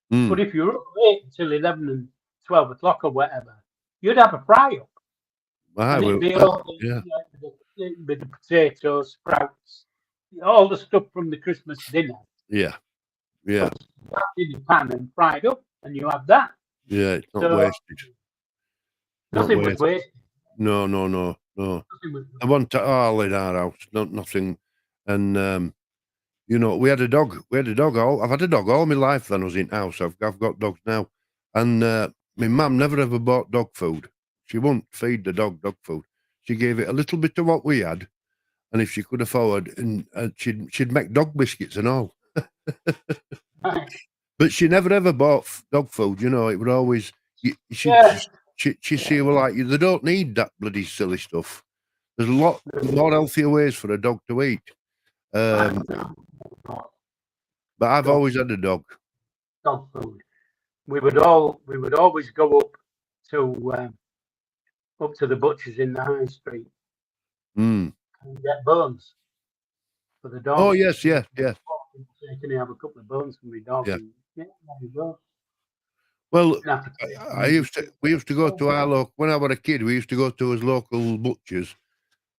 But if you were up late until 11 and 12 o'clock or whatever, you'd have a fry up. And it'd be all with the potatoes, sprouts, all the stuff from the Christmas dinner. Yeah. In the pan and fried up, and you have that. Yeah, it's not wasted. Nothing was wasted. No. I want all in our house, nothing. And we had a dog. I've had a dog all my life. Then I was in house. I've got dogs now, and my mum never ever bought dog food. She won't feed the dog food. She gave it a little bit of what we had, and if she could afford, and she'd make dog biscuits and all. But she never ever bought dog food. It would always. She see, well, like, they don't need that bloody silly stuff. There's a lot more healthier ways for a dog to eat. But I've always had a dog. Dog food. We would always go up to the butchers in the high street and get bones for the dog. Oh yes. Can you have a couple of bones for my dog? Yeah. There you go. Well, we used to go to our local, when I was a kid, we used to go to his local butchers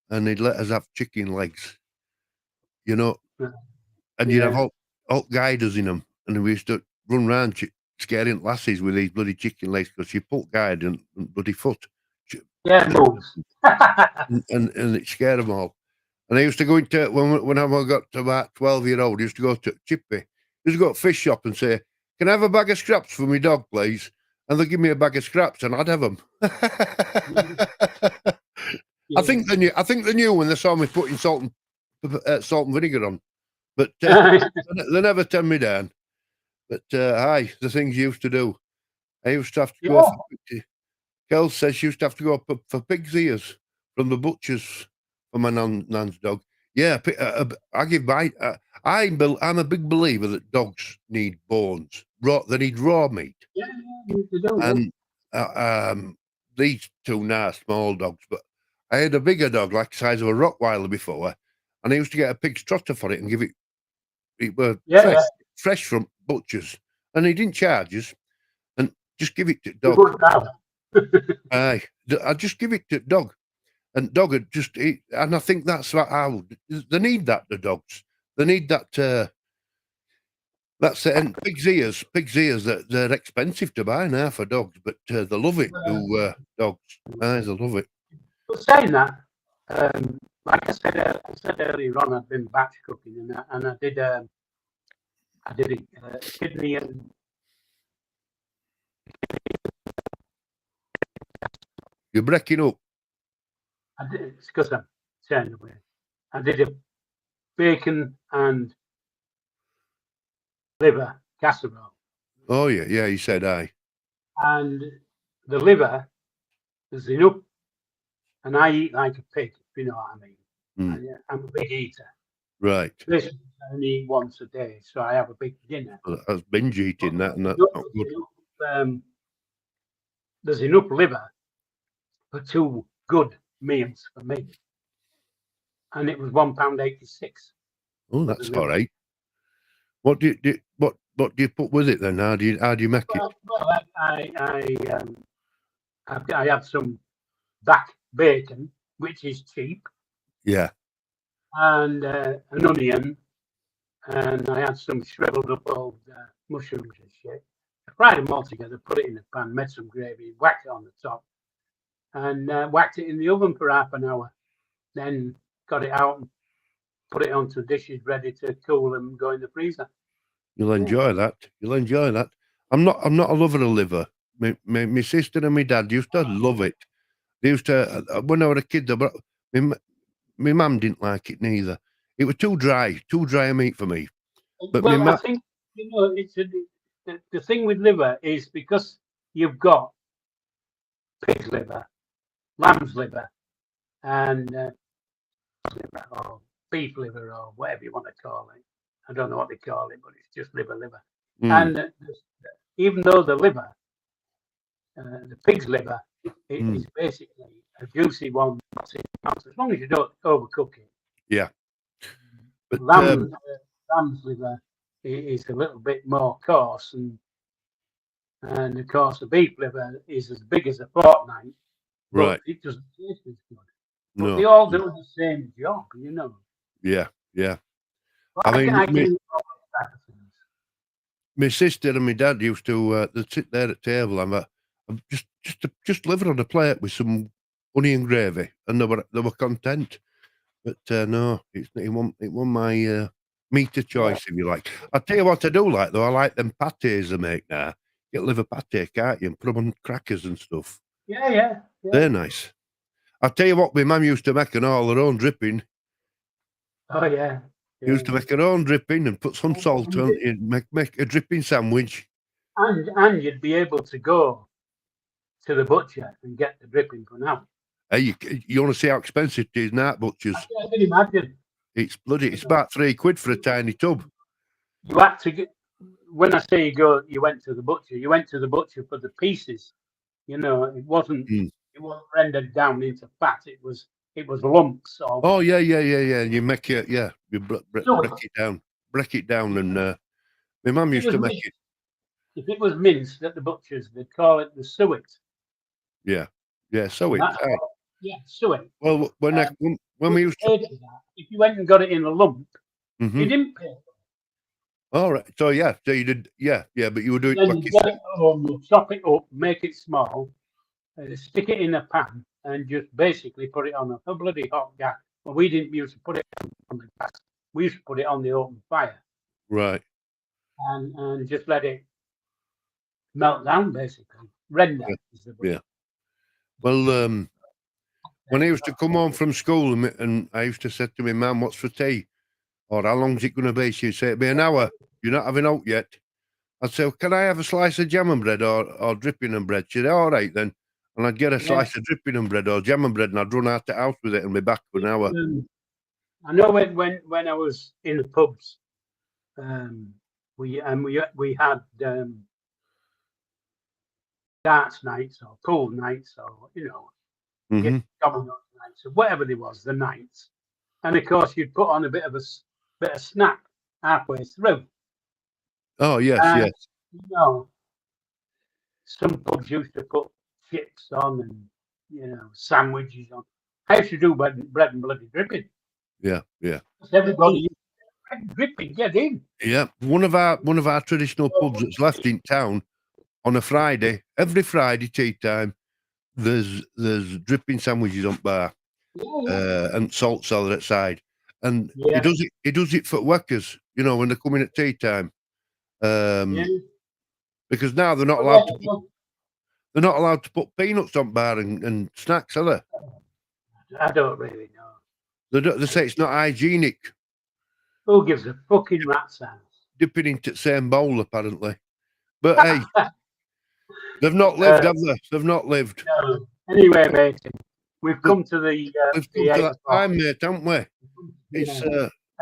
and they'd let us have chicken legs, and you'd have all guiders in them. And we used to run around scaring lasses with these bloody chicken legs because she put guide and bloody foot. Moves. and it scared them all. And I used to go into, when I got to about 12-year-old, I used to go to Chippy. I used to go to fish shop and say, "Can I have a bag of scraps for my dog, please?" And they'd give me a bag of scraps, and I'd have them. I think they knew when they saw me putting salt and vinegar on, but they never turned me down. But the things you used to do, I used to have to go. Kel says she used to have to go for pig's ears from the butchers for my nan's dog. Yeah, I give my. I'm a big believer that dogs need bones. They need raw meat. Yeah, they do. And these two now small dogs, but I had a bigger dog, like the size of a Rottweiler before, and I used to get a pig's trotter for it and give it. It were fresh from butchers, and he didn't charge us, and just give it to dog. Aye, I just give it to dog. And dog would just eat, and I think that's how they need that. The dogs, they need that. That's it. And pig's ears. They're expensive to buy now for dogs, but they love it. Dogs, they love it. But saying that, like I said earlier on, I've been batch cooking, and I did a kidney and. You're breaking up. It's because I'm turning away. I did a bacon and liver casserole. Oh yeah, you said aye. And the liver is enough, and I eat like a pig, if you know what I mean. I'm a big eater. Right. This I only eat once a day, so I have a big dinner. Well, I was binge eating that, and that's not good. There's enough liver for 2 good meals for me. and it was £1.86. Oh, that's all right. What do you put with it then? How do you make it? Well, I had some back bacon, which is cheap, Yeah. and an onion, and I had some shriveled up old mushrooms and shit. I fried them all together, put it in the pan, made some gravy, whacked it on the top, and whacked it in the oven for half an hour. Then got it out and put it onto dishes ready to cool and go in the freezer. You'll enjoy that. You'll enjoy that. I'm not a lover of liver. My sister and my dad used to love it. They used to when I was a kid. My mum didn't like it neither. It was too dry a meat for me. But well, I think it's the thing with liver is because you've got pig's liver, lamb's liver, and liver or beef liver or whatever you want to call it. I don't know what they call it, but it's just liver. And even though the liver, the pig's liver, is basically a juicy one, as long as you don't overcook it. Yeah. But lamb's liver is a little bit more coarse, and of course the beef liver is as big as a fortnight, but right. it doesn't taste as good. No. But they all do the same job, you know. Yeah. But I mean, my sister and my dad used to sit there at table and just liver on a plate with some onion gravy, and they were content. But no, it wasn't my meat of choice, if you like. I'll tell you what I do like though. I like them patés they make now. Get liver pate, can't you? And put them on crackers and stuff. Yeah. They're nice. I'll tell you what, my mum used to make all her own dripping. Oh yeah. Used to make her own dripping and put some salt on it, make a dripping sandwich. And you'd be able to go to the butcher and get the dripping for now. Hey, you want to see how expensive it is now at butchers? I can imagine. It's about £3 for a tiny tub. You had to get. When I say you went to the butcher. You went to the butcher for the pieces. You know, it wasn't. It wasn't rendered down into fat. It was lumps. Oh yeah. You make it. Yeah, you break it down, and my mum used to make it. If it was minced at the butcher's, they'd call it the suet. Yeah, suet. Yeah, suet. Well, when we used to, if you went and got it in a lump, you didn't pay. All right. So you did. Yeah. But you would do it. Then you get it home, you chop it up, make it small, stick it in a pan, and just basically put it on a bloody hot gas. Well, we didn't used to put it on the gas. We used to put it on the open fire. Right. And just let it melt down, basically. Render. Yeah. Well, when I used to come home from school and I used to say to my mum, "What's for tea?" or "How long's it going to be?" She'd say, "It'll be an hour. You're not having out yet." I'd say, "Can I have a slice of jam and bread or dripping and bread?" She'd say, "All right then." And I'd get a slice of dripping and bread or jam and bread, and I'd run out the house with it and be back for an hour. I know when I was in the pubs, we had darts nights or pool nights or domino nights or whatever there was, the nights, and of course you'd put on a bit of snack halfway through. Oh yes. Some pubs used to put chips on and sandwiches on. I used to do bread and bloody dripping. Yeah. Everybody used bread and dripping, get in. Yeah, one of our traditional pubs that's left in town on a Friday. Every Friday tea time, there's dripping sandwiches on bar, and salt cellar outside, and he does it for workers. When they're coming at tea time. Because now they're not allowed to. They're not allowed to put peanuts on bar and snacks, are they? I don't really know. They say it's not hygienic. Who gives a fucking rat's ass? Dipping into the same bowl, apparently. But hey, they've not lived, have they? They've not lived. No. Anyway, mate, we've come to the. We've come to that time, mate, haven't we? It's.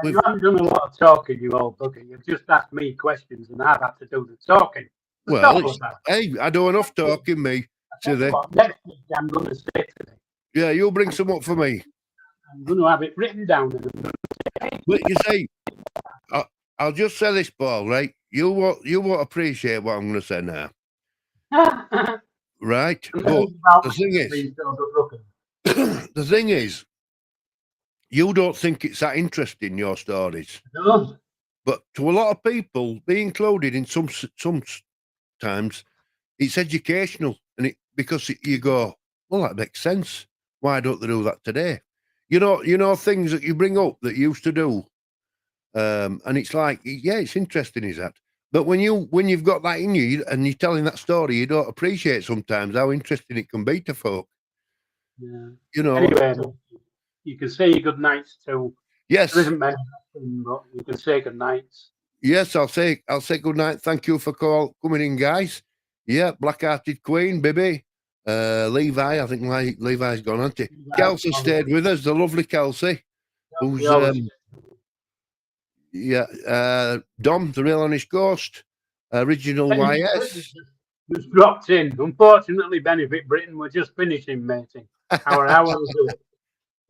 You haven't done a lot of talking, you old bugger. You've just asked me questions, and I've had to do the talking. Well, hey, I do enough talking, me. Next week I'm going to say today. Yeah, you'll bring some up for me. I'm going to have it written down. But you see, I'll just say this, Paul, right? You won't appreciate what I'm going to say now. Right? But the thing is, you don't think it's that interesting, your stories. No. But to a lot of people, being included in some times, it's educational, and because you go, well, that makes sense. Why don't they do that today? You know things that you bring up that you used to do, and it's like, yeah, it's interesting, is that? But when you've got that in you and you're telling that story, you don't appreciate sometimes how interesting it can be to folk. Yeah. You know. Anyway, you can say your good nights to. Yes. There isn't many, but you can say good nights. Yes, I'll say good night. Thank you for coming in, guys. Yeah, Black-Hearted Queen, Bibby, Levi. I think Levi's gone, hasn't he? Kelsey stayed with us, the lovely Kelsey, who's Dom, the real honest ghost, original YS. Just dropped in. Unfortunately, Benefit Britain, we're just finishing, mating. Our hour is up.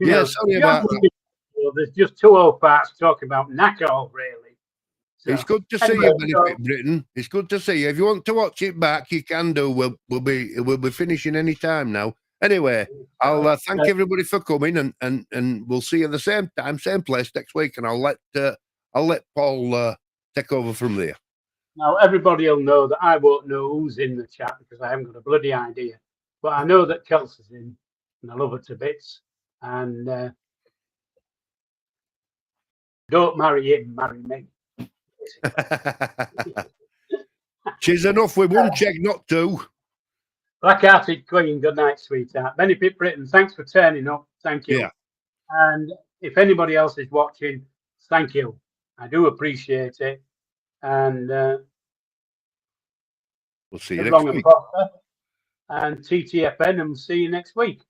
Yeah, sorry about that. There's just 2 old parts talking about knack all, really. So, it's good to see you, Benefit Britain. It's good to see you. If you want to watch it back, you can do. We'll be finishing any time now. Anyway, I'll thank everybody for coming, and we'll see you at the same time, same place next week, and I'll let Paul take over from there. Now everybody will know that I won't know who's in the chat because I haven't got a bloody idea. But I know that Kelsey's in, and I love her to bits. And don't marry him, marry me. She's enough with one check, not 2. Black-Hearted Queen, good night, sweetheart. Benefit Britain, thanks for turning up. Thank you. Yeah. And if anybody else is watching, thank you. I do appreciate it. And we'll see you next week. And TTFN, and see you next week.